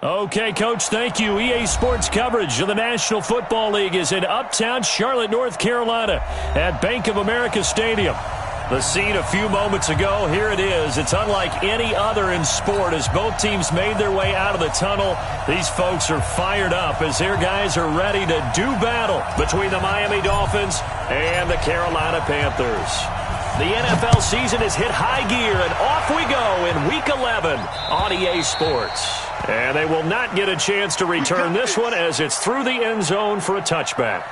Okay, Coach, thank you. EA Sports coverage of the National Football League is in Uptown Charlotte, North Carolina at Bank of America Stadium. The scene a few moments ago, here it is. It's unlike any other in sport as both teams made their way out of the tunnel. These folks are fired up as their guys are ready to do battle between the Miami Dolphins and the Carolina Panthers. The NFL season has hit high gear, and off we go in Week 11 on EA Sports. And they will not get a chance to return this one as it's through the end zone for a touchback.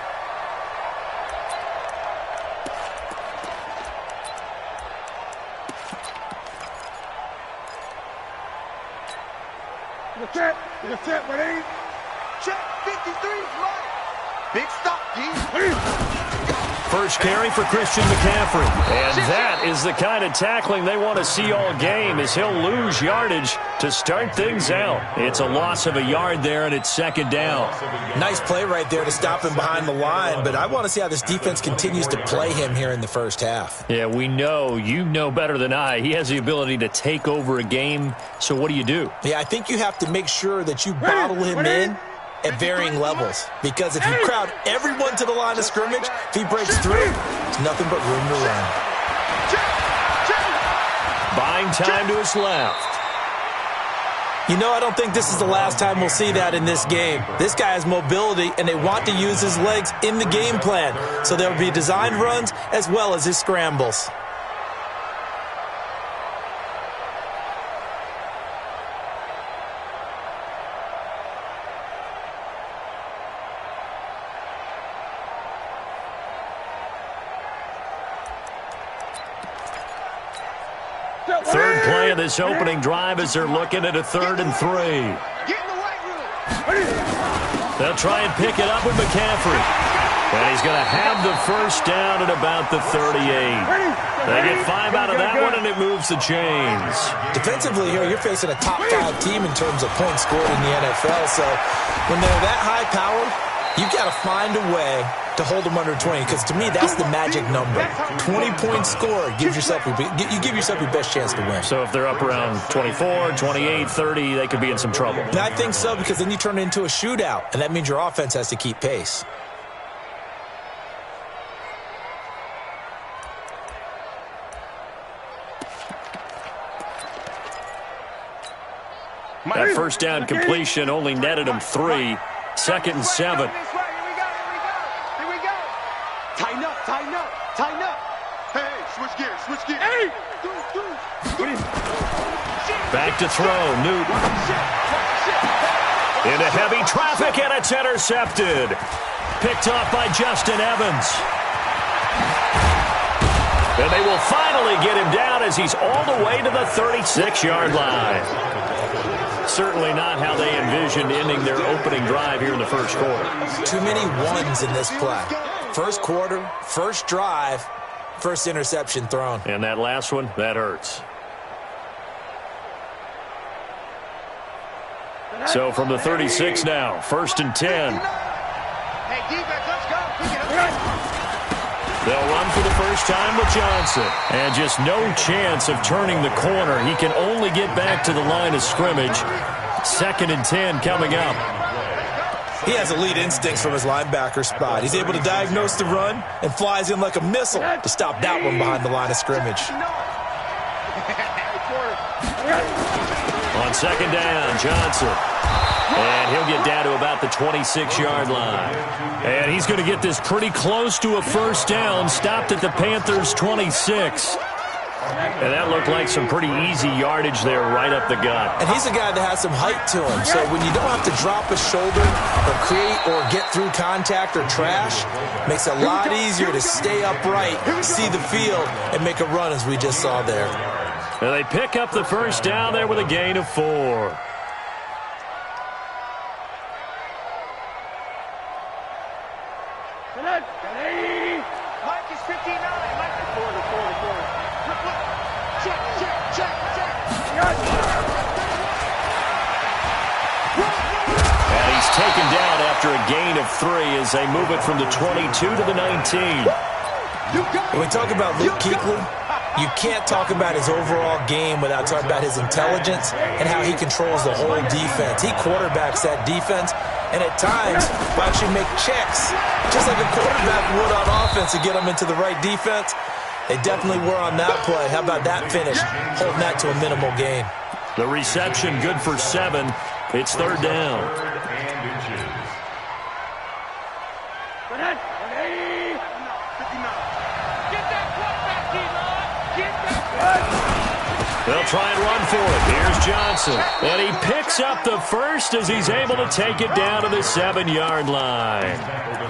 Check, ready? Check, 53, right. Big stop, D. First carry for Christian McCaffrey. And that is the kind of tackling they want to see all game as he'll lose yardage to start things out. It's a loss of a yard there, and it's second down. Nice play right there to stop him behind the line, but I want to see how this defense continues to play him here in the first half. Yeah, we know. You know better than I. He has the ability to take over a game, so what do you do? Yeah, I think you have to make sure that you bottle him in at varying levels, because if you crowd everyone to the line of scrimmage, if he breaks through, there's nothing but room to run. Buying time to his left. You know, I don't think this is the last time we'll see that in this game. This guy has mobility, and they want to use his legs in the game plan, so there will be designed runs as well as his scrambles. Third play of this opening drive as they're looking at a 3rd and 3. They'll try and pick it up with McCaffrey. And he's going to have the first down at about the 38. They get 5 out of that one, and it moves the chains. Defensively here, you're facing a top-5 team in terms of points scored in the NFL. So when they're that high-powered, you've got to find a way to hold them under 20, because to me, that's the magic number. 20-point score gives yourself your best chance to win. So if they're up around 24, 28, 30, they could be in some trouble. And I think so, because then you turn it into a shootout, and that means your offense has to keep pace. That first down completion only netted him 3. 2nd and 7. Tighten up. Hey, switch gears. Hey! Back to throw, Newton. Into heavy traffic, and it's intercepted. Picked off by Justin Evans. And they will finally get him down as he's all the way to the 36-yard line. Certainly not how they envisioned ending their opening drive here in the first quarter. Too many ones in this play. First quarter, first drive, first interception thrown. And that last one, that hurts. So from the 36 now, 1st and 10. Hey, defense, let's go. They'll run for the first time with Johnson. And just no chance of turning the corner. He can only get back to the line of scrimmage. 2nd and 10 coming up. He has elite instincts from his linebacker spot. He's able to diagnose the run and flies in like a missile to stop that one behind the line of scrimmage. On 2nd down, Johnson. And he'll get down to about the 26-yard line. And he's going to get this pretty close to a first down, stopped at the Panthers' 26. And that looked like some pretty easy yardage there right up the gut. And he's a guy that has some height to him. So when you don't have to drop a shoulder or create or get through contact or trash, makes it a lot easier to stay upright, see the field, and make a run as we just saw there. And they pick up the first down there with a gain of 4. Mike is 59. Mike is 40. Check. And he's taken down after a gain of 3 as they move it from the 22 to the 19. When we talk about Luke Kuechly, You can't talk about his overall game without talking about his intelligence and how he controls the whole defense. He quarterbacks that defense, and at times will actually make checks, just like a quarterback would on offense, to get them into the right defense. They definitely were on that play. How about that finish, holding that to a minimal gain? The reception good for 7. It's third down. They'll try and run for it. Here's Johnson. And he picks up the first as he's able to take it down to the 7-yard line.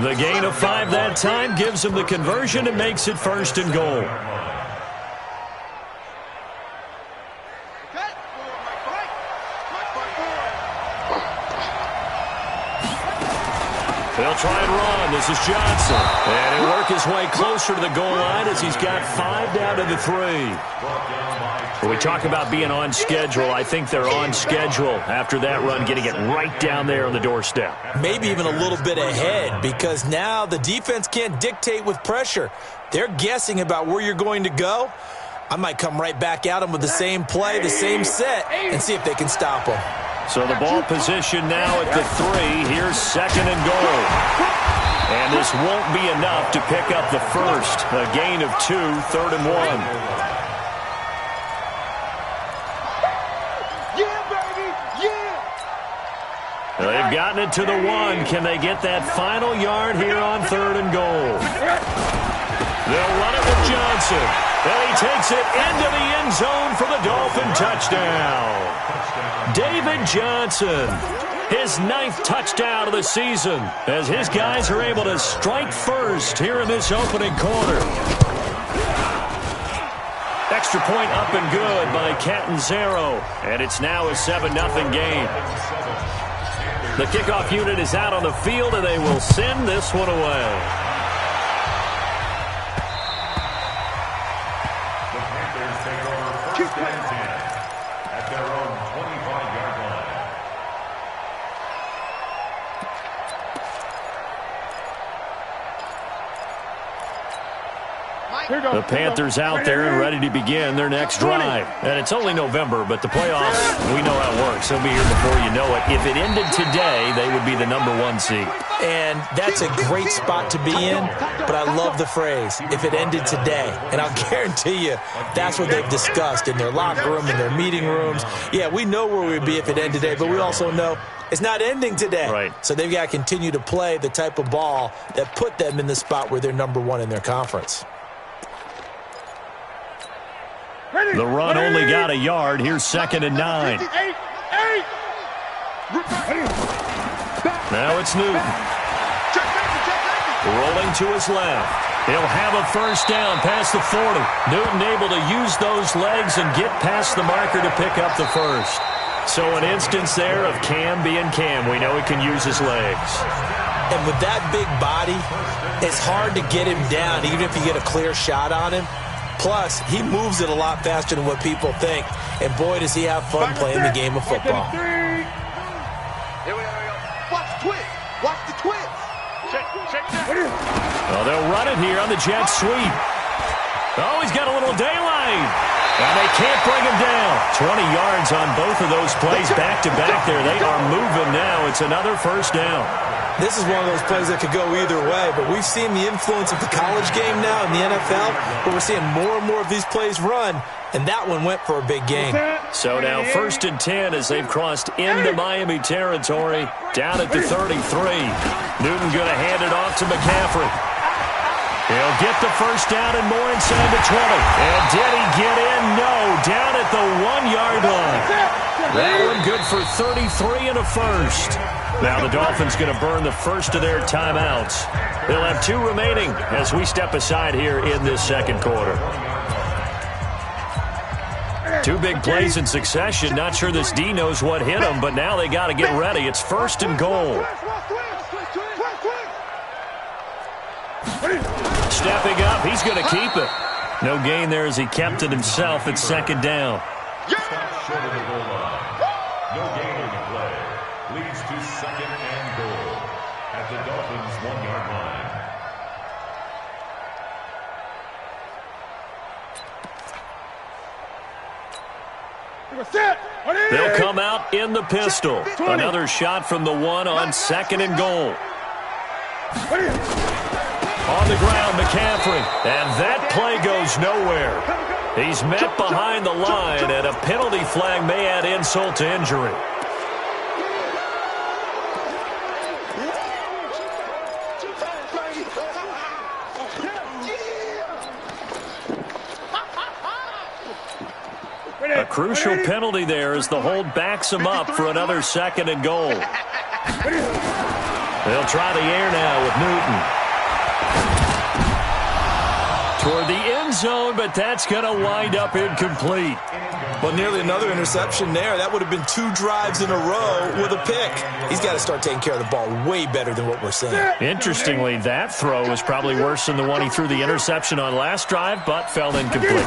The gain of 5 that time gives him the conversion and makes it first and goal. They'll try and run. This is Johnson. And he'll work his way closer to the goal line as he's got 5 down to the 3. When we talk about being on schedule, I think they're on schedule after that run, getting it right down there on the doorstep. Maybe even a little bit ahead, because now the defense can't dictate with pressure. They're guessing about where you're going to go. I might come right back at them with the same play, the same set, and see if they can stop them. So the ball position now at the 3. Here's second and goal. And this won't be enough to pick up the first. A gain of 2, third and 1. They've gotten it to the 1. Can they get that final yard here on third and goal? They'll run it with Johnson. And he takes it into the end zone for the Dolphin touchdown. David Johnson, his 9th touchdown of the season, as his guys are able to strike first here in this opening quarter. Extra point up and good by Catanzaro. And it's now a 7-0 game. The kickoff unit is out on the field, and they will send this one away. The Panthers take over first and 10 at their own 25-yard line. The Panthers out there and ready to begin their next drive. And it's only November, but the playoffs, we know how it works. They'll be here before you know it. If it ended today, they would be the number 1 seed. And that's a great spot to be in, but I love the phrase, if it ended today. And I'll guarantee you that's what they've discussed in their locker room, in their meeting rooms. Yeah, we know where we'd be if it ended today, but we also know it's not ending today. Right. So they've got to continue to play the type of ball that put them in the spot where they're number 1 in their conference. The run only got a yard. Here's second and 9. Now it's Newton. Rolling to his left. He'll have a first down past the 40. Newton able to use those legs and get past the marker to pick up the first. So an instance there of Cam being Cam. We know he can use his legs. And with that big body, it's hard to get him down, even if you get a clear shot on him. Plus, he moves it a lot faster than what people think. And boy, does he have fun playing the game of football. Here we go. Watch the twist. Watch the twist. Check. Well, they'll run it here on the jet sweep. Oh, he's got a little daylight. And they can't bring him down. 20 yards on both of those plays back-to-back there. They are moving now. It's another first down. This is one of those plays that could go either way, but we've seen the influence of the college game now in the NFL, but we're seeing more and more of these plays run, and that one went for a big gain. So now first and 10 as they've crossed into Miami territory, down at the 33. Newton going to hand it off to McCaffrey. He'll get the first down and more inside the 20. And did he get in? No, down at the 1-yard line. That one good for 33 and a first. Now the Dolphins going to burn the first of their timeouts. They'll have 2 remaining as we step aside here in this second quarter. 2 big plays in succession. Not sure this D knows what hit him, but now they got to get ready. It's first and goal. Stepping up, he's going to keep it. No gain there as he kept it himself at second down. Stop short of the goal line. No gain on the play. Leads to second and goal at the Dolphins' 1-yard line. They'll come out in the pistol. Another shot from the one on second and goal. On the ground, McCaffrey. And that play goes nowhere. He's met behind the line, and a penalty flag may add insult to injury. A crucial penalty there as the hold backs him up for another second and goal. They'll try the air now with Newton. Toward the end zone, but that's going to wind up incomplete. Well, nearly another interception there. That would have been 2 drives in a row with a pick. He's got to start taking care of the ball way better than what we're seeing. Interestingly, that throw was probably worse than the one he threw the interception on last drive, but fell incomplete.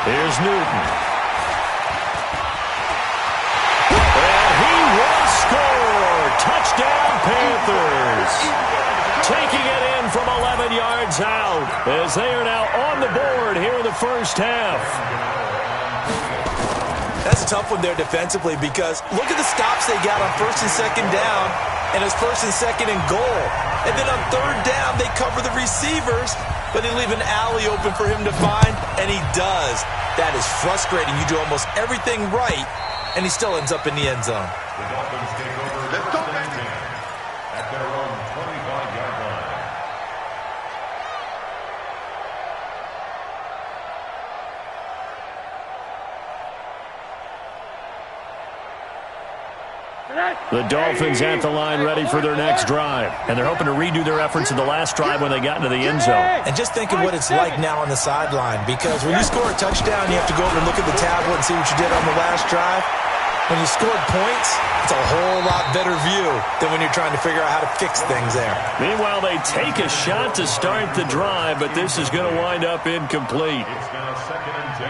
Here's Newton. And he will score! Touchdown, Panthers! Taking it in from 11 yards out as they are now on the board here in the first half. That's a tough one there defensively because look at the stops they got on first and second down, and it's first and second and goal. And then on third down, they cover the receivers, but they leave an alley open for him to find, and he does. That is frustrating. You do almost everything right, and he still ends up in the end zone. The Dolphins take over at their own 25-yard line. The Dolphins at the line ready for their next drive. And they're hoping to redo their efforts in the last drive when they got into the end zone. And just think of what it's like now on the sideline, because when you score a touchdown, you have to go over and look at the tablet and see what you did on the last drive. When you scored points, it's a whole lot better view than when you're trying to figure out how to fix things there. Meanwhile, they take a shot to start the drive, but this is going to wind up incomplete.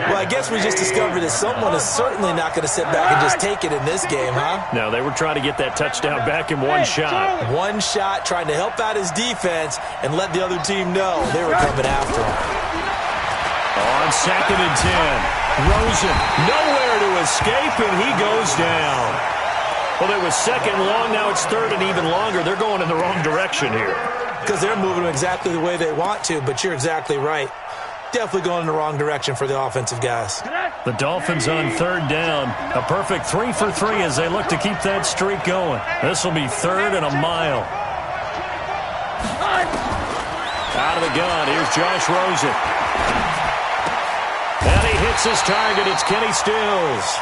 Well, I guess we just discovered that someone is certainly not going to sit back and just take it in this game, huh? No, they were trying to get that touchdown back in one shot. One shot, trying to help out his defense and let the other team know they were coming after him. On second and 10. Rosen, nowhere to escape, and he goes down. Well, it was second long, now it's third and even longer. They're going in the wrong direction here. Because they're moving exactly the way they want to, but you're exactly right. Definitely going in the wrong direction for the offensive guys. The Dolphins on third down. A perfect 3 for 3 as they look to keep that streak going. This will be third and a mile. Out of the gun, here's Josh Rosen. And he hits his target. It's Kenny Stills.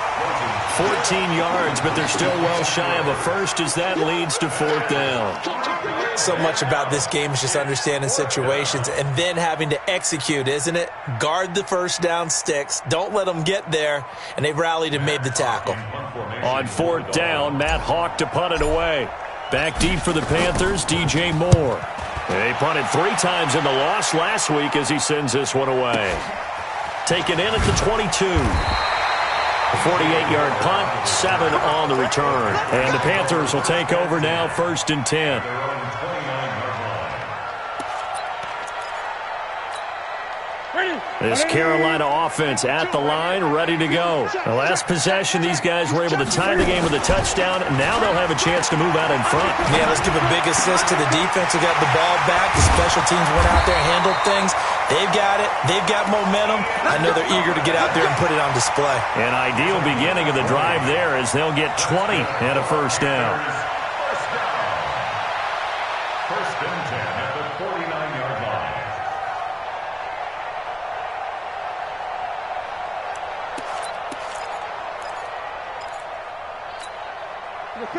14 yards, but they're still well shy of a first as that leads to fourth down. So much about this game is just understanding situations and then having to execute, isn't it? Guard the first down sticks. Don't let them get there. And they rallied and made the tackle. On fourth down, Matt Hawk to punt it away. Back deep for the Panthers, DJ Moore. They punted 3 times in the loss last week as he sends this one away. Taken in at the 22. A 48-yard punt, 7 on the return. And the Panthers will take over now, first and 10. This Carolina offense at the line, ready to go. The last possession, these guys were able to tie the game with a touchdown, and now they'll have a chance to move out in front. Yeah, let's give a big assist to the defense who got the ball back. The special teams went out there and handled things. They've got it. They've got momentum. I know they're eager to get out there and put it on display. An ideal beginning of the drive there as they'll get 20 and a first down. First and 10 at the 49-yard line.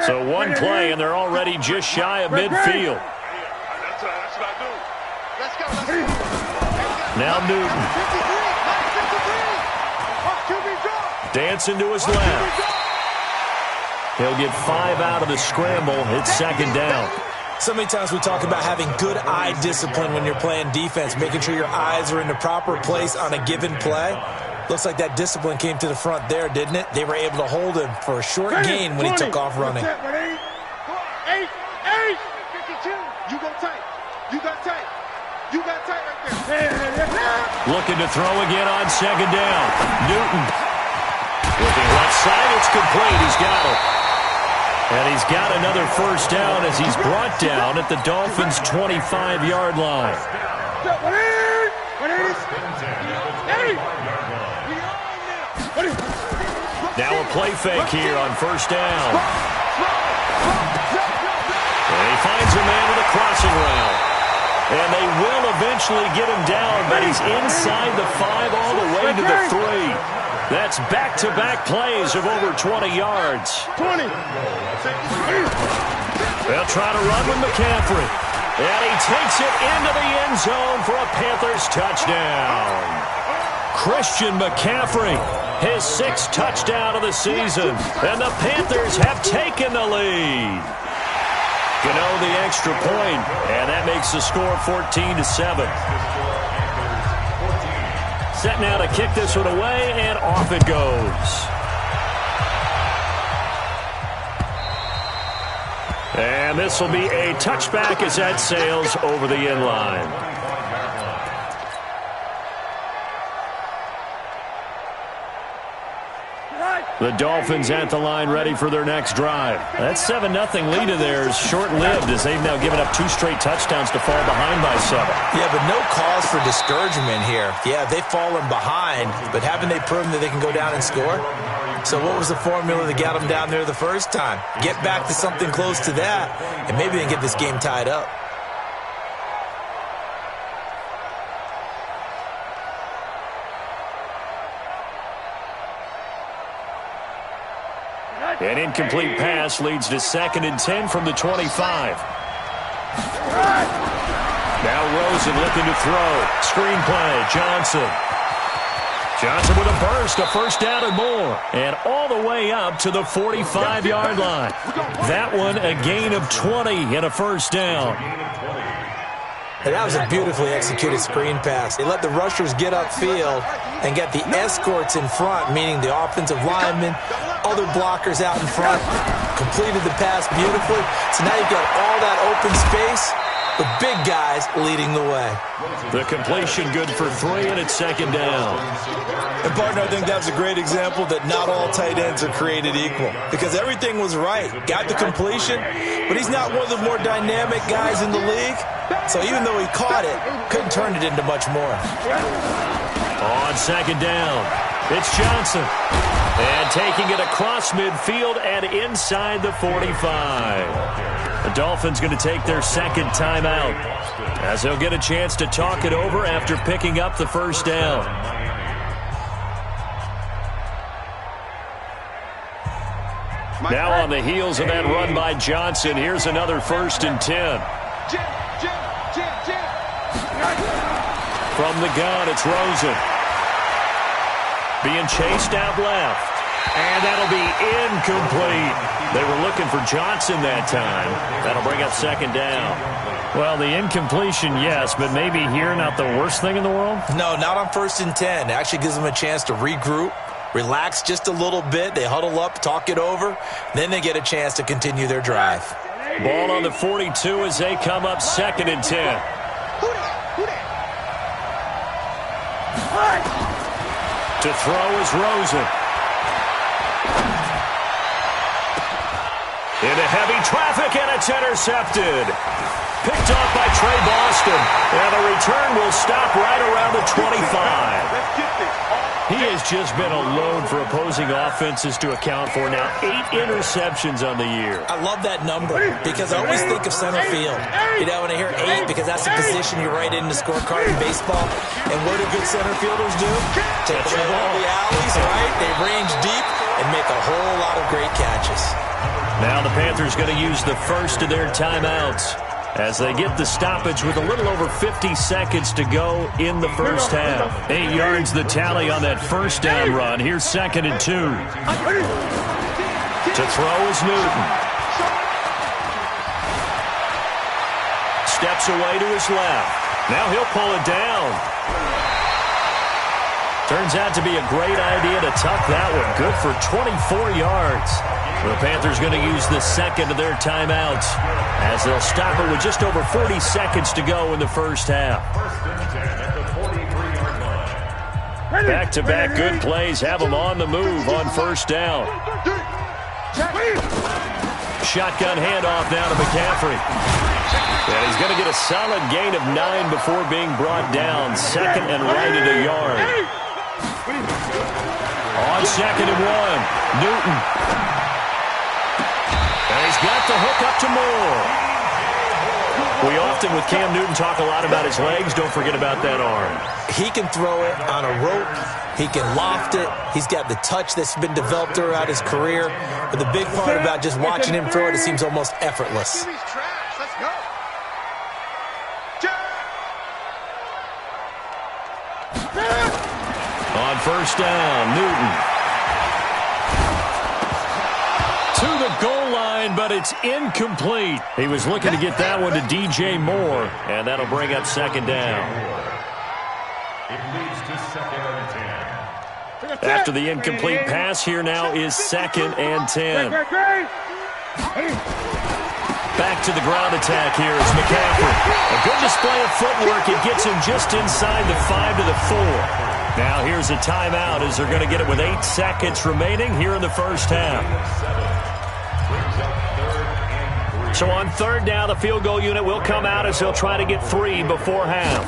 So one play, and they're already just shy of midfield. Now Newton. Dancing to his left. He'll get 5 out of the scramble. It's second down. So many times we talk about having good eye discipline when you're playing defense, making sure your eyes are in the proper place on a given play. Looks like that discipline came to the front there, didn't it? They were able to hold him for a short gain when he took off running. 8, 52. You go tight. You got tight. You got tight right there. Looking to throw again on second down. Newton. Looking left side, it's complete. He's got it. And he's got another first down as he's brought down at the Dolphins' 25-yard line. Now a play fake here on first down. And he finds a man with a crossing route. And they will eventually get him down, but he's inside the 5 all the way to the 3. That's back-to-back plays of over 20 yards. 20. They'll try to run with McCaffrey. And he takes it into the end zone for a Panthers touchdown. Christian McCaffrey, his 6th touchdown of the season. And the Panthers have taken the lead. Gano the extra point, and that makes the score 14-7. Set now to kick this one away, and off it goes. And this will be a touchback as that sails over the end line. The Dolphins at the line ready for their next drive. That 7-0 lead of theirs short-lived as they've now given up 2 straight touchdowns to fall behind by 7. Yeah, but no cause for discouragement here. Yeah, they've fallen behind, but haven't they proven that they can go down and score? So what was the formula that got them down there the first time? Get back to something close to that, and maybe they can get this game tied up. An incomplete pass leads to 2nd and 10 from the 25. Now Rosen looking to throw. Screen play, Johnson. Johnson with a burst, a first down and more. And all the way up to the 45-yard line. That one a gain of 20 and a first down. And that was a beautifully executed screen pass. They let the rushers get upfield and get the escorts in front, meaning the offensive linemen, other blockers out in front, completed the pass beautifully. So now you've got all that open space, the big guys leading the way. The completion good for 3, and it's 2nd down. And, partner, I think that's a great example that not all tight ends are created equal because everything was right. Got the completion, but he's not one of the more dynamic guys in the league. So even though he caught it, couldn't turn it into much more. On 2nd down, it's Johnson. And taking it across midfield and inside the 45. The Dolphins going to take their 2nd timeout as they'll get a chance to talk it over after picking up the first down. Now on the heels of that run by Johnson, here's another 1st and 10. From the gun, it's Rosen. Being chased out left. And that'll be incomplete. They were looking for Johnson that time. That'll bring up 2nd down. Well, the incompletion, yes, but maybe here not the worst thing in the world? No, not on 1st and 10. It actually gives them a chance to regroup, relax just a little bit. They huddle up, talk it over. Then they get a chance to continue their drive. Ball on the 42 as they come up 2nd and 10. To throw is Rosen. Into heavy traffic, and it's intercepted. Picked off by Trey Boston. And the return will stop right around the 25. He has just been a load for opposing offenses to account for. Now 8 interceptions on the year. I love that number because I always think of center field. You know, when I hear 8, because that's the position you write in the scorecard in baseball. And what do good center fielders do? Take the ball in the alleys, right? They range deep and make a whole lot of great catches. Now the Panthers going to use the first of their timeouts as they get the stoppage with a little over 50 seconds to go in the first half. 8 yards the tally on that first down run. Here's 2nd and 2. To throw is Newton. Steps away to his left. Now he'll pull it down. Turns out to be a great idea to tuck that one. Good for 24 yards. The Panthers going to use the second of their timeouts as they'll stop it with just over 40 seconds to go in the first half. Back-to-back good plays have him on the move on first down. Shotgun handoff now to McCaffrey. And he's going to get a solid gain of 9 before being brought down. Second and right at a yard. On second and 1, Newton. And he's got the hook up to Moore. We often, with Cam Newton, talk a lot about his legs. Don't forget about that arm. He can throw it on a rope. He can loft it. He's got the touch that's been developed throughout his career. But the big part about just watching him throw it, it seems almost effortless. On first down, Newton. To the goal line, but it's incomplete. He was looking to get that one to DJ Moore, and that'll bring up second down. It leads to second and 10. After the incomplete pass, here now is second and 10. Back to the ground attack here is McCaffrey. A good display of footwork. It gets him just inside the 5 to the 4. Now here's a timeout as they're going to get it with 8 seconds remaining here in the first half. So on third down, the field goal unit will come out as they'll try to get 3 before half.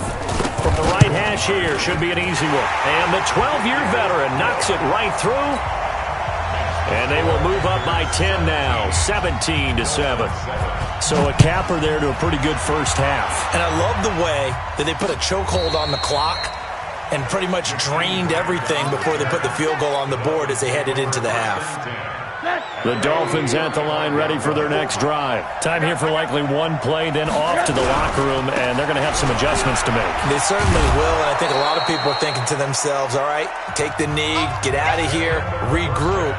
From the right hash here, should be an easy one. And the 12-year veteran knocks it right through. And they will move up by 10 now, 17-7. So a capper there to a pretty good first half. And I love the way that they put a chokehold on the clock and pretty much drained everything before they put the field goal on the board as they headed into the half. The Dolphins at the line ready for their next drive. Time here for likely one play, then off to the locker room, and they're going to have some adjustments to make. They certainly will, and I think a lot of people are thinking to themselves, all right, take the knee, get out of here, regroup.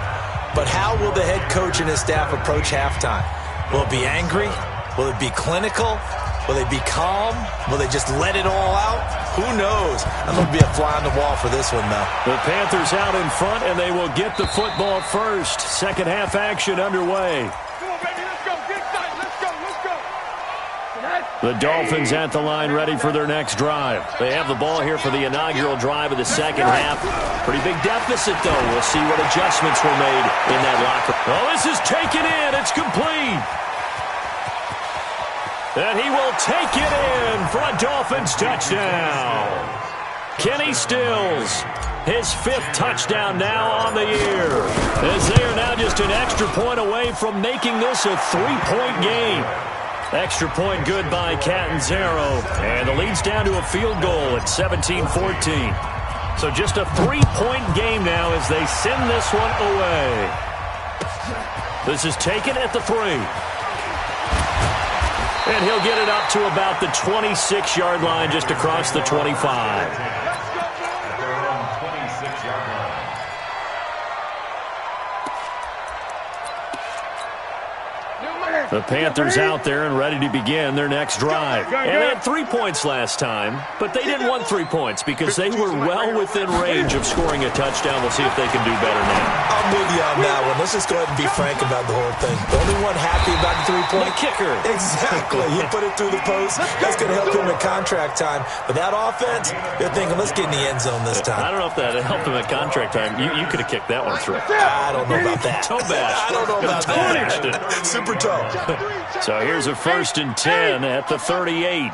But how will the head coach and his staff approach halftime? Will it be angry? Will it be clinical? Will they be calm? Will they just let it all out? Who knows? I'm going to be a fly on the wall for this one, though. The Panthers out in front, and they will get the football first. Second half action underway. Come on, baby, let's go. Get inside. Let's go. The Dolphins at the line ready for their next drive. They have the ball here for the inaugural drive of the second half. Pretty big deficit, though. We'll see what adjustments were made in that locker. Oh, this is taken in. It's complete. And he will take it in for a Dolphins touchdown. Kenny Stills, his 5th touchdown now on the year. As they are now just an extra point away from making this a 3-point game. Extra point good by Catanzaro. And the lead's down to a field goal at 17-14. So just a 3-point game now as they send this one away. This is taken at the 3. And he'll get it up to about the 26-yard line, just across the 25. At their own 26-yard line. The Panthers out there and ready to begin their next drive. And they had 3 points last time, but they didn't want 3 points because they were well within range of scoring a touchdown. We'll see if they can do better now. I'm with you on that one. Let's just go ahead and be frank about the whole thing. The only one happy about the 3-point? The kicker. Exactly. He put it through the post. That's going to help him in contract time. But that offense, they're thinking, let's get in the end zone this time. I don't know if that helped him at contract time. You could have kicked that one through. I don't know about that. Toe bash. I don't know about that. Super toe. So here's a 1st and 10 at the 38.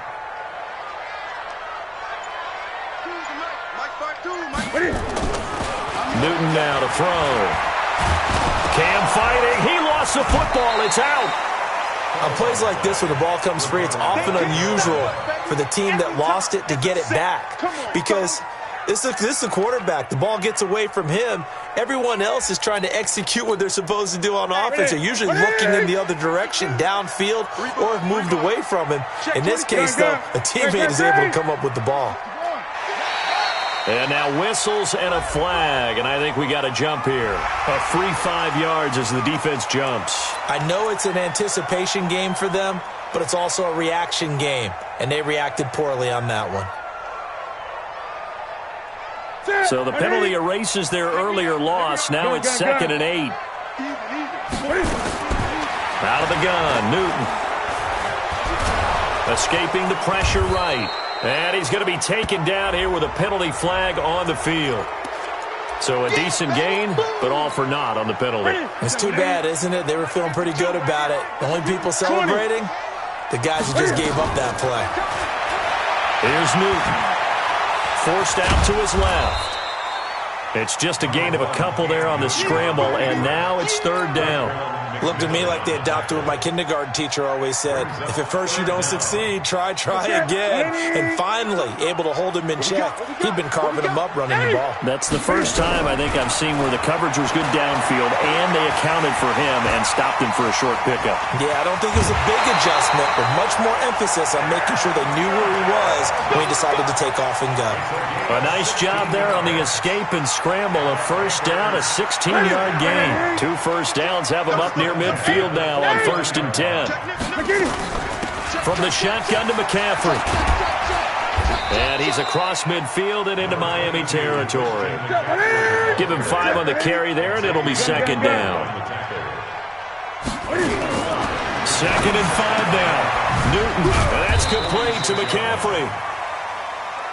Newton now to throw. Cam fighting. He lost the football. It's out. On plays like this, when the ball comes free, it's often unusual for the team that lost it to get it back. Because this is the quarterback. The ball gets away from him. Everyone else is trying to execute what they're supposed to do on offense. They're usually looking in the other direction, downfield, or have moved away from him. In this case, though, a teammate is able to come up with the ball. And now whistles and a flag, and I think we got a jump here. A free 5 yards as the defense jumps. I know it's an anticipation game for them, but it's also a reaction game, and they reacted poorly on that one. So the penalty erases their earlier loss. Now it's 2nd and 8. Out of the gun, Newton. Escaping the pressure right. And he's going to be taken down here with a penalty flag on the field. So a decent gain, but all for naught on the penalty. It's too bad, isn't it? They were feeling pretty good about it. The only people celebrating, the guys who just gave up that play. Here's Newton. Forced out to his left. It's just a gain of a couple there on the scramble, and now it's third down. Looked to me like they adopted what my kindergarten teacher always said. If at first you don't succeed, try again. And finally, able to hold him in check. He'd been carving him up running the ball. That's the first time I think I've seen where the coverage was good downfield, and they accounted for him and stopped him for a short pickup. Yeah, I don't think it was a big adjustment, but much more emphasis on making sure they knew where he was when he decided to take off and go. A nice job there on the escape and scramble. A first down, a 16-yard gain. 2 first downs have him up near midfield now on 1st and 10. From the shotgun to McCaffrey. And he's across midfield and into Miami territory. Give him 5 on the carry there, and it'll be 2nd down. 2nd and 5 now. Newton, and that's complete to McCaffrey.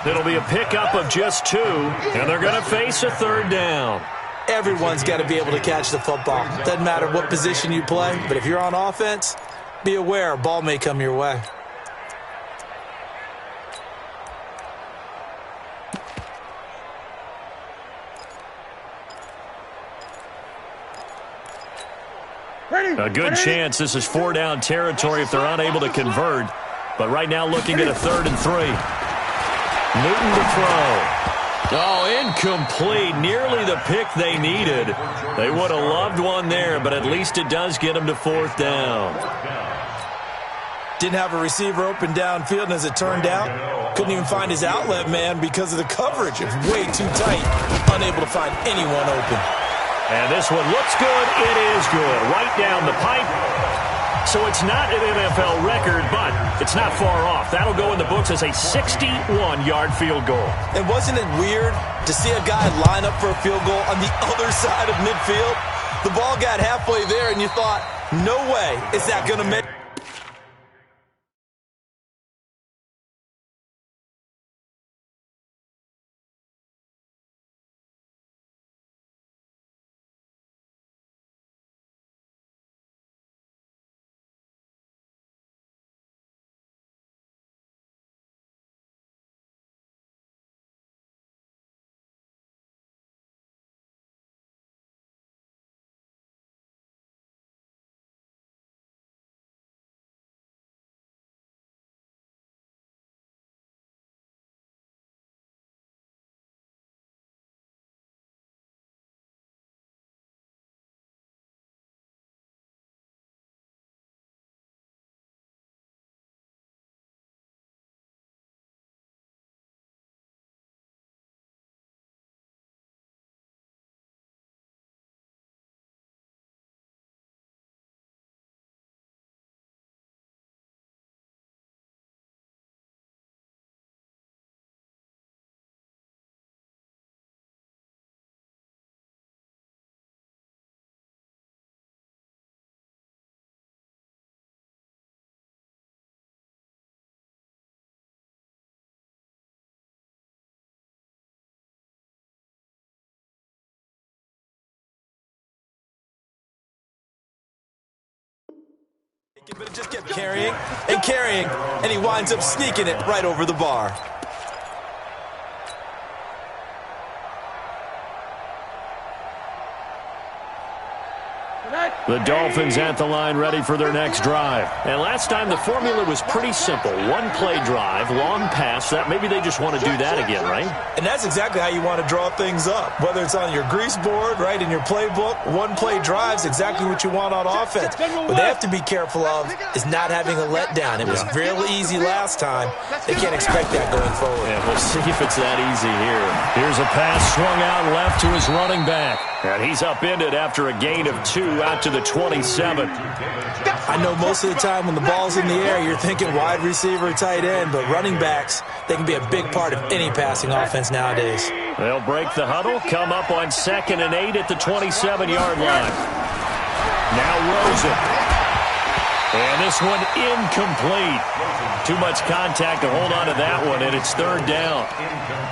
It'll be a pickup of just 2, and they're going to face a 3rd down. Everyone's got to be able to catch the football. Doesn't matter what position you play, but if you're on offense, be aware a ball may come your way. A good chance this is 4-down territory if they're unable to convert. But right now looking at a 3rd and 3. Newton to throw. Oh, incomplete. Nearly the pick they needed. They would have loved one there, but at least it does get them to 4th down. Didn't have a receiver open downfield, and as it turned out, couldn't even find his outlet man because of the coverage. It was way too tight. Unable to find anyone open. And this one looks good. It is good. Right down the pipe. So it's not an NFL record, but it's not far off. That'll go in the books as a 61-yard field goal. And wasn't it weird to see a guy line up for a field goal on the other side of midfield? The ball got halfway there, and you thought, no way is that going to make... But it just kept carrying and carrying, and he winds up sneaking it right over the bar. The Dolphins at the line ready for their next drive. And last time the formula was pretty simple. 1-play drive, long pass. That maybe they just want to do that again, right? And that's exactly how you want to draw things up. Whether it's on your grease board, right, in your playbook, 1-play drive's exactly what you want on offense. What they have to be careful of is not having a letdown. It was real easy last time. They can't expect that going forward. Yeah, we'll see if it's that easy here. Here's a pass swung out left to his running back. And he's upended after a gain of 2 out to the 27. I know most of the time when the ball's in the air, you're thinking wide receiver, tight end, but running backs, they can be a big part of any passing offense nowadays. They'll break the huddle, come up on 2nd and 8 at the 27-yard line. Now Rosen. And this one incomplete. Too much contact to hold on to that one, and it's third down.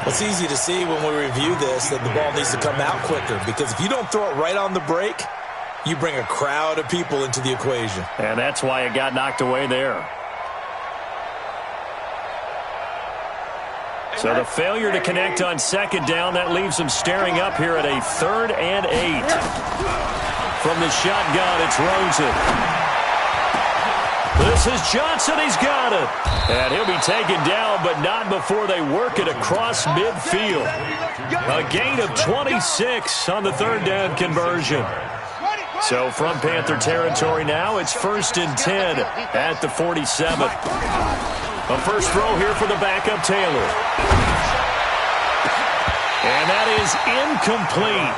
It's easy to see when we review this that the ball needs to come out quicker, because if you don't throw it right on the break, you bring a crowd of people into the equation. And that's why it got knocked away there. So the failure to connect on second down, that leaves them staring up here at a 3rd and 8. From the shotgun, it's Rosen. This is Johnson. He's got it. And he'll be taken down, but not before they work it across midfield. A gain of 26 on the 3rd down conversion. So from Panther territory now, it's 1st and 10 at the 47. A first throw here for the backup Taylor. And that is incomplete.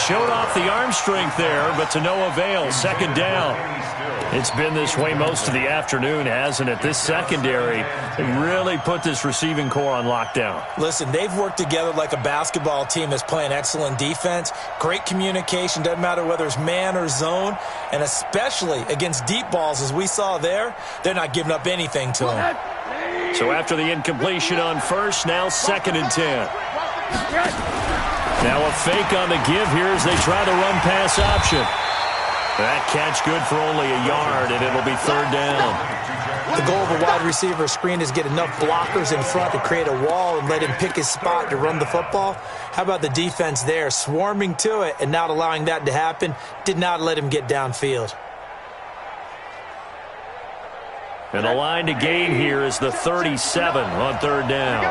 Showed off the arm strength there, but to no avail. 2nd down. It's been this way most of the afternoon, hasn't it? This secondary really put this receiving core on lockdown. Listen, they've worked together like a basketball team that's playing excellent defense. Great communication, doesn't matter whether it's man or zone. And especially against deep balls, as we saw there, they're not giving up anything to them. So after the incompletion on first, now 2nd and 10. Now a fake on the give here as they try the run-pass option. That catch good for only a yard, and it'll be 3rd down. The goal of a wide receiver screen is get enough blockers in front to create a wall and let him pick his spot to run the football. How about the defense there, swarming to it and not allowing that to happen? Did not let him get downfield. And the line to gain here is the 37 on 3rd down.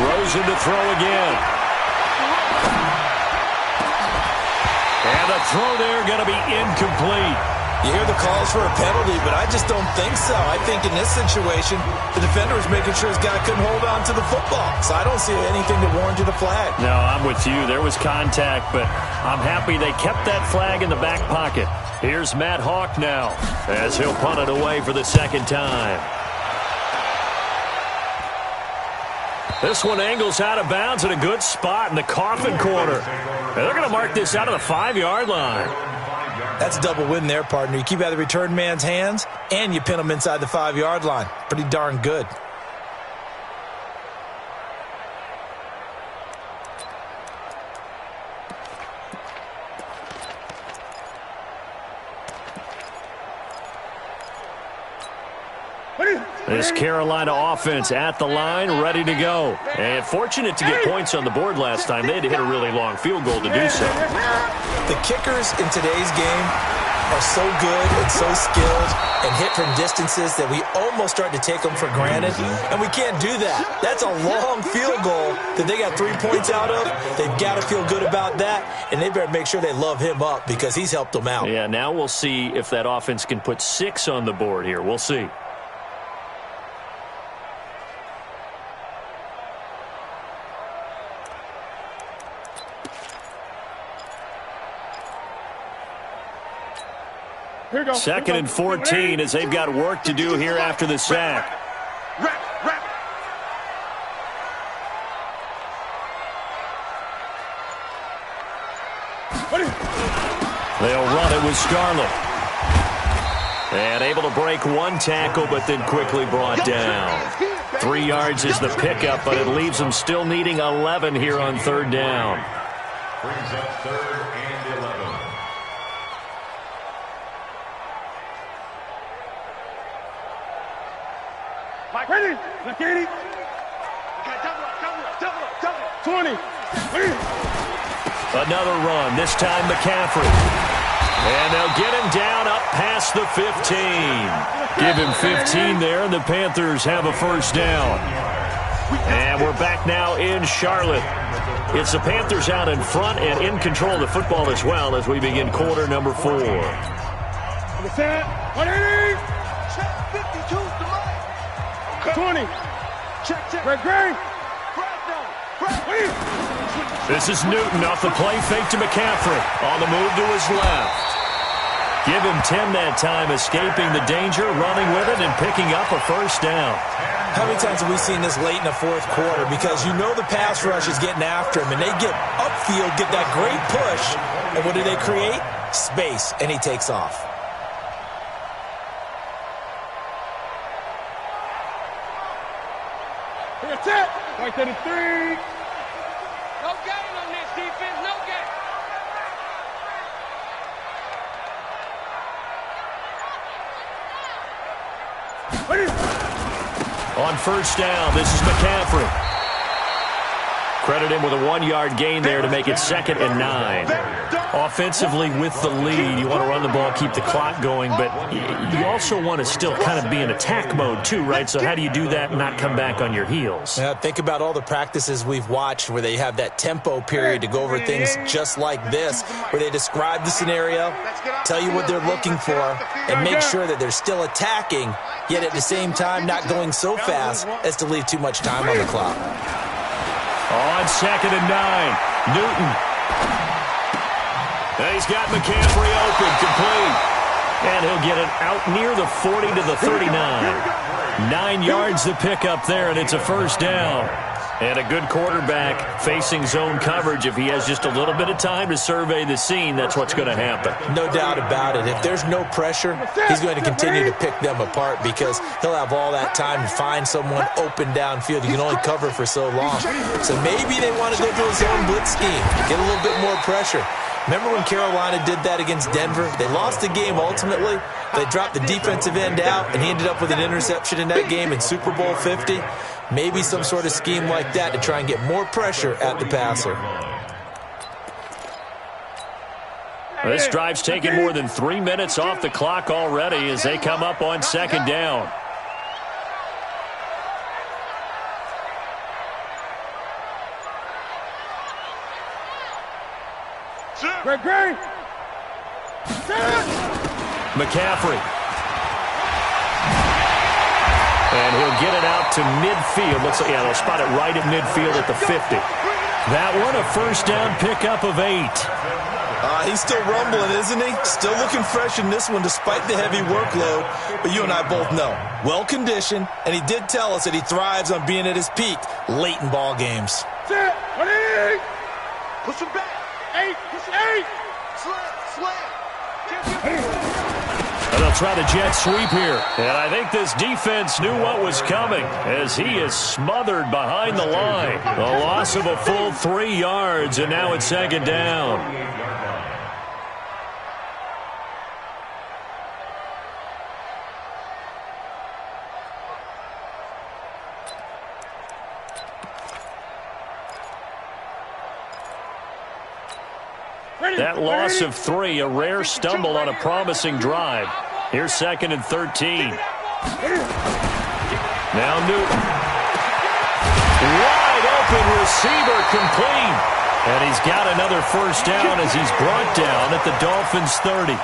Rosen to throw again. And the throw there going to be incomplete. You hear the calls for a penalty, but I just don't think so. I think in this situation, the defender was making sure his guy couldn't hold on to the football. So I don't see anything that warranted a flag. No, I'm with you. There was contact, but I'm happy they kept that flag in the back pocket. Here's Matt Hawk now as he'll punt it away for the 2nd time. This one angles out of bounds in a good spot in the coffin corner. And they're going to mark this out of the 5-yard line. That's a double win there, partner. You keep out of the return man's hands, and you pin him inside the 5-yard line. Pretty darn good. This Carolina offense at the line, ready to go. And fortunate to get points on the board last time. They had to hit a really long field goal to do so. The kickers in today's game are so good and so skilled and hit from distances that we almost start to take them for granted. And we can't do that. That's a long field goal that they got 3 points out of. They've got to feel good about that, and they better make sure they love him up because he's helped them out. Yeah, now we'll see if that offense can put 6 on the board here. We'll see. Second and 14 as they've got work to do here after the sack. They'll run it with Scarlett. And able to break one tackle, but then quickly brought down. 3 yards is the pickup, but it leaves them still needing 11 here on 3rd down. Brings up 3rd and 11. Mike, ready? Look, 80. Okay, double up. 20. Another run, this time McCaffrey. And they'll get him down up past the 15. Give him 15 there, and the Panthers have a 1st down. And we're back now in Charlotte. It's the Panthers out in front and in control of the football as well as we begin quarter number 4. 180. Check 52 to Mike. 20. Check. Great. This is Newton off the play fake to McCaffrey. On the move to his left. Give him 10 that time, escaping the danger, running with it, and picking up a 1st down. How many times have we seen this late in the 4th quarter? Because you know the pass rush is getting after him, and they get upfield, get that great push, and what do they create? Space, and he takes off. Right to the 3. No gain on this defense, no gain. On first down, this is McCaffrey. Credit him with a 1-yard gain there to make it 2nd and 9. Offensively with the lead, you want to run the ball, keep the clock going, but you also want to still kind of be in attack mode too, right? So how do you do that and not come back on your heels? Yeah, think about all the practices we've watched where they have that tempo period to go over things just like this, where they describe the scenario, tell you what they're looking for, and make sure that they're still attacking, yet at the same time not going so fast as to leave too much time on the clock. On 2nd and 9, Newton. He's got McCaffrey open, complete. And he'll get it out near the 40 to the 39. 9 yards to pick up there, and it's a first down. And a good quarterback facing zone coverage. If he has just a little bit of time to survey the scene, that's what's going to happen. No doubt about it. If there's no pressure, he's going to continue to pick them apart because he'll have all that time to find someone open downfield. You can only cover for so long. So maybe they want to go to a zone blitz scheme, get a little bit more pressure. Remember when Carolina did that against Denver? They lost the game ultimately. They dropped the defensive end out, and he ended up with an interception in that game in Super Bowl 50. Maybe some sort of scheme like that to try and get more pressure at the passer. This drive's taken more than 3 minutes off the clock already as they come up on 2nd down. Great. McCaffrey. And he'll get it out to midfield. Looks like, yeah, they'll spot it right at midfield at the 50. That one, a first down pickup of 8. He's still rumbling, isn't he? Still looking fresh in this one despite the heavy workload. But you and I both know, well-conditioned, and he did tell us that he thrives on being at his peak late in ball games. Push him back. 8. Push 8. Slam. And they'll try the jet sweep here. And I think this defense knew what was coming as he is smothered behind the line. A loss of a full 3 yards, and now it's 2nd down. That loss of 3, a rare stumble on a promising drive. Here's 2nd and 13. Now Newton. Wide open receiver complete. And he's got another first down as he's brought down at the Dolphins' 30.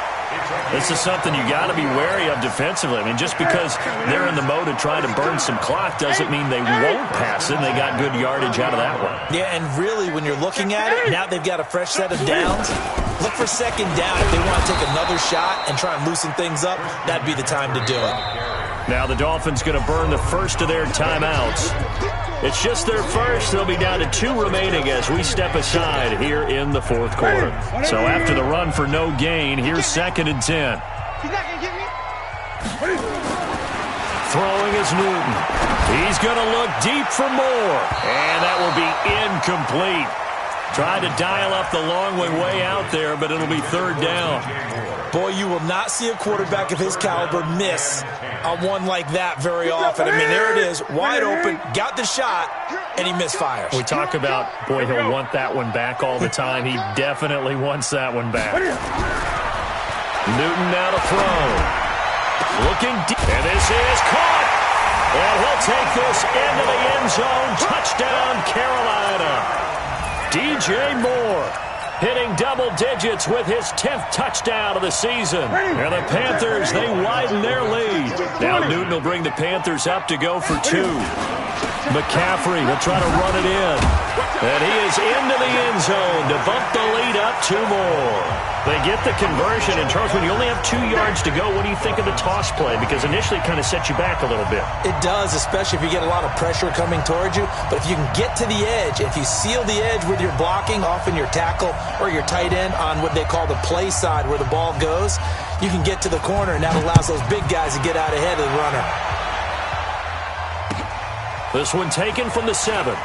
This is something you got to be wary of defensively. I mean, just because they're in the mode of trying to burn some clock doesn't mean they won't pass it. They got good yardage out of that one. Yeah, and really, when you're looking at it, now they've got a fresh set of downs. Look for 2nd down. If they want to take another shot and try and loosen things up, that'd be the time to do it. Now the Dolphins going to burn the first of their timeouts. It's just their first. They'll be down to 2 remaining as we step aside here in the 4th quarter. So after the run for no gain, here's 2nd and 10. He's not going to get me. Throwing is Newton. He's going to look deep for more. And that will be incomplete. Tried to dial up the long way out there, but it'll be 3rd down. Boy, you will not see a quarterback of his caliber miss on one like that very often. I mean, there it is, wide open, got the shot, and he misfires. We talk about, boy, he'll want that one back all the time. He definitely wants that one back. Newton now to throw. Looking deep, and this is caught. And he'll take this into the end zone. Touchdown, Carolina. DJ Moore hitting double digits with his 10th touchdown of the season. And the Panthers, they widen their lead. Now Newton will bring the Panthers up to go for 2. McCaffrey will try to run it in. And he is into the end zone to bump the lead up 2 more. They get the conversion. And Charles, when you only have 2 yards to go, what do you think of the toss play? Because initially it kind of sets you back a little bit. It does, especially if you get a lot of pressure coming towards you. But if you can get to the edge, if you seal the edge with your blocking, often your tackle or your tight end on what they call the play side where the ball goes, you can get to the corner, and that allows those big guys to get out ahead of the runner. This one taken from the 7.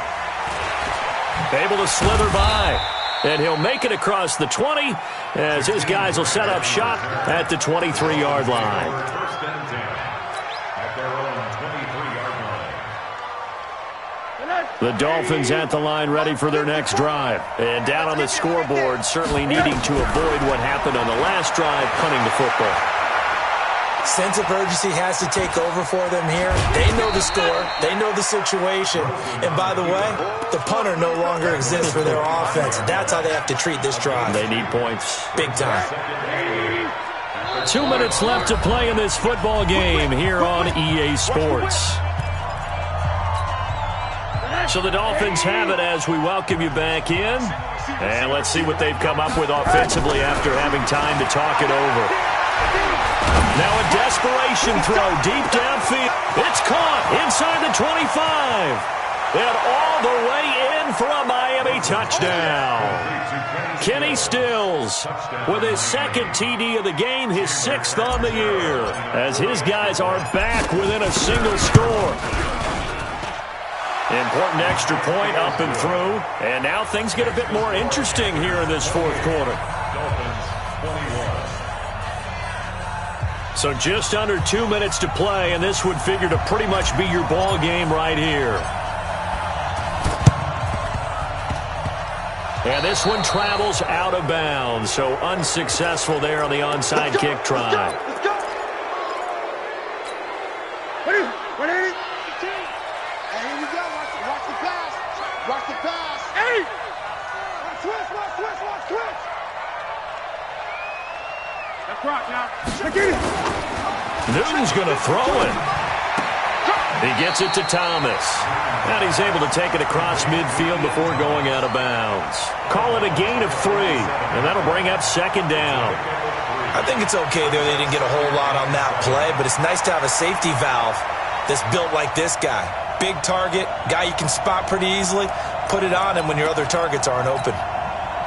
Able to slither by. And he'll make it across the 20 as his guys will set up shop at the 23-yard line. First and 10 at their own 23-yard line. The Dolphins at the line ready for their next drive. And down on the scoreboard, certainly needing to avoid what happened on the last drive, punting the football. Sense of urgency has to take over for them here. They know the score. They know the situation. And by the way, the punter no longer exists for their offense. That's how they have to treat this drive. They need points. Big time. 2 minutes left to play in this football game here on EA Sports. So the Dolphins have it as we welcome you back in. And let's see what they've come up with offensively after having time to talk it over. Now a desperation throw deep downfield. It's caught inside the 25. And all the way in for a Miami touchdown. Kenny Stills with his second TD of the game, his 6th on the year, as his guys are back within a single score. Important extra point up and through. And now things get a bit more interesting here in this fourth quarter. So just under 2 minutes to play, and this would figure to pretty much be your ball game right here. And this one travels out of bounds, so unsuccessful there on the onside kick try. Let's go. What is it? Hey, here we go. Watch the pass. Watch the pass. Hey! Watch twist. That's right now. Look at it. Newton's going to throw it. He gets it to Thomas. And he's able to take it across midfield before going out of bounds. Call it a gain of 3, and that'll bring up second down. I think it's okay there. They didn't get a whole lot on that play, but it's nice to have a safety valve that's built like this guy. Big target, guy you can spot pretty easily. Put it on him when your other targets aren't open.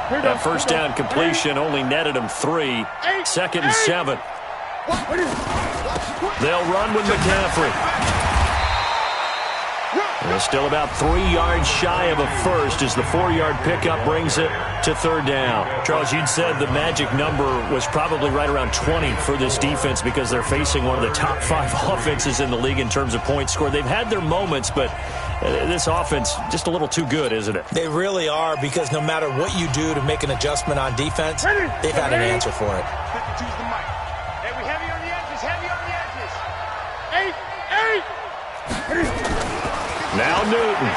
That first down completion only netted him 3. 2nd and 7. They'll run with McCaffrey. They're still about 3 yards shy of a first as the 4-yard pickup brings it to third down. Charles, you'd said the magic number was probably right around 20 for this defense because they're facing one of the top 5 offenses in the league in terms of points scored. They've had their moments, but this offense just a little too good, isn't it? They really are, because no matter what you do to make an adjustment on defense, they've had an answer for it. Choose the mic. Hey, we heavy on the edges. Hey! Now Newton.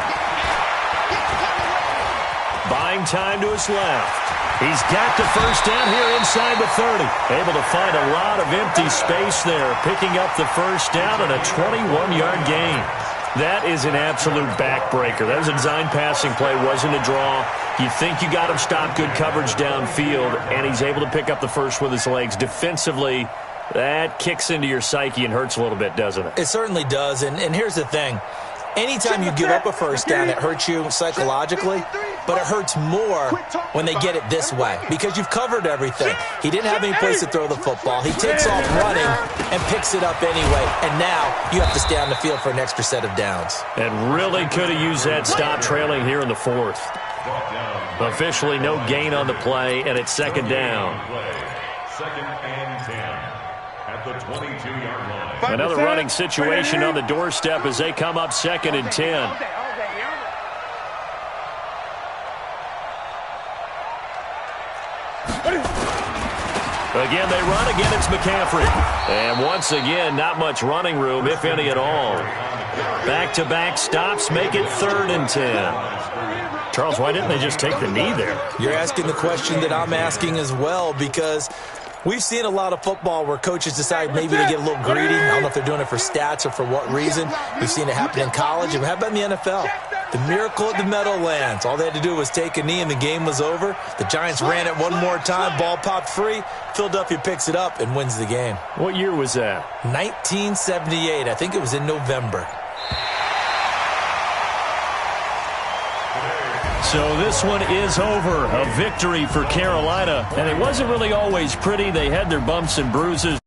Buying time to his left. He's got the first down here inside the 30. Able to find a lot of empty space there, picking up the first down and a 21-yard gain. That is an absolute backbreaker. That was a design passing play, wasn't a draw. You think you got him stopped, good coverage downfield, and he's able to pick up the first with his legs. Defensively, that kicks into your psyche and hurts a little bit, doesn't it? It certainly does, and here's the thing. Anytime you give up a first down, it hurts you psychologically, but it hurts more when they get it this way because you've covered everything. He didn't have any place to throw the football. He takes off running and picks it up anyway, and now you have to stay on the field for an extra set of downs. And really could have used that stop trailing here in the 4th. Officially no gain on the play, and it's second down. 2nd and 10 at the 22-yard line. Another running situation on the doorstep as they come up 2nd and 10. Again, they run. Again, it's McCaffrey. And once again, not much running room, if any at all. Back-to-back stops make it 3rd and 10. Charles, why didn't they just take the knee there? You're asking the question that I'm asking as well, because we've seen a lot of football where coaches decide maybe to get a little greedy. I don't know if they're doing it for stats or for what reason. We've seen it happen in college, and how about in the NFL? The miracle at the Meadowlands. All they had to do was take a knee, and the game was over. The Giants ran it one more time. Ball popped free. Philadelphia picks it up and wins the game. What year was that? 1978. I think it was in November. So this one is over. A victory for Carolina. And it wasn't really always pretty. They had their bumps and bruises.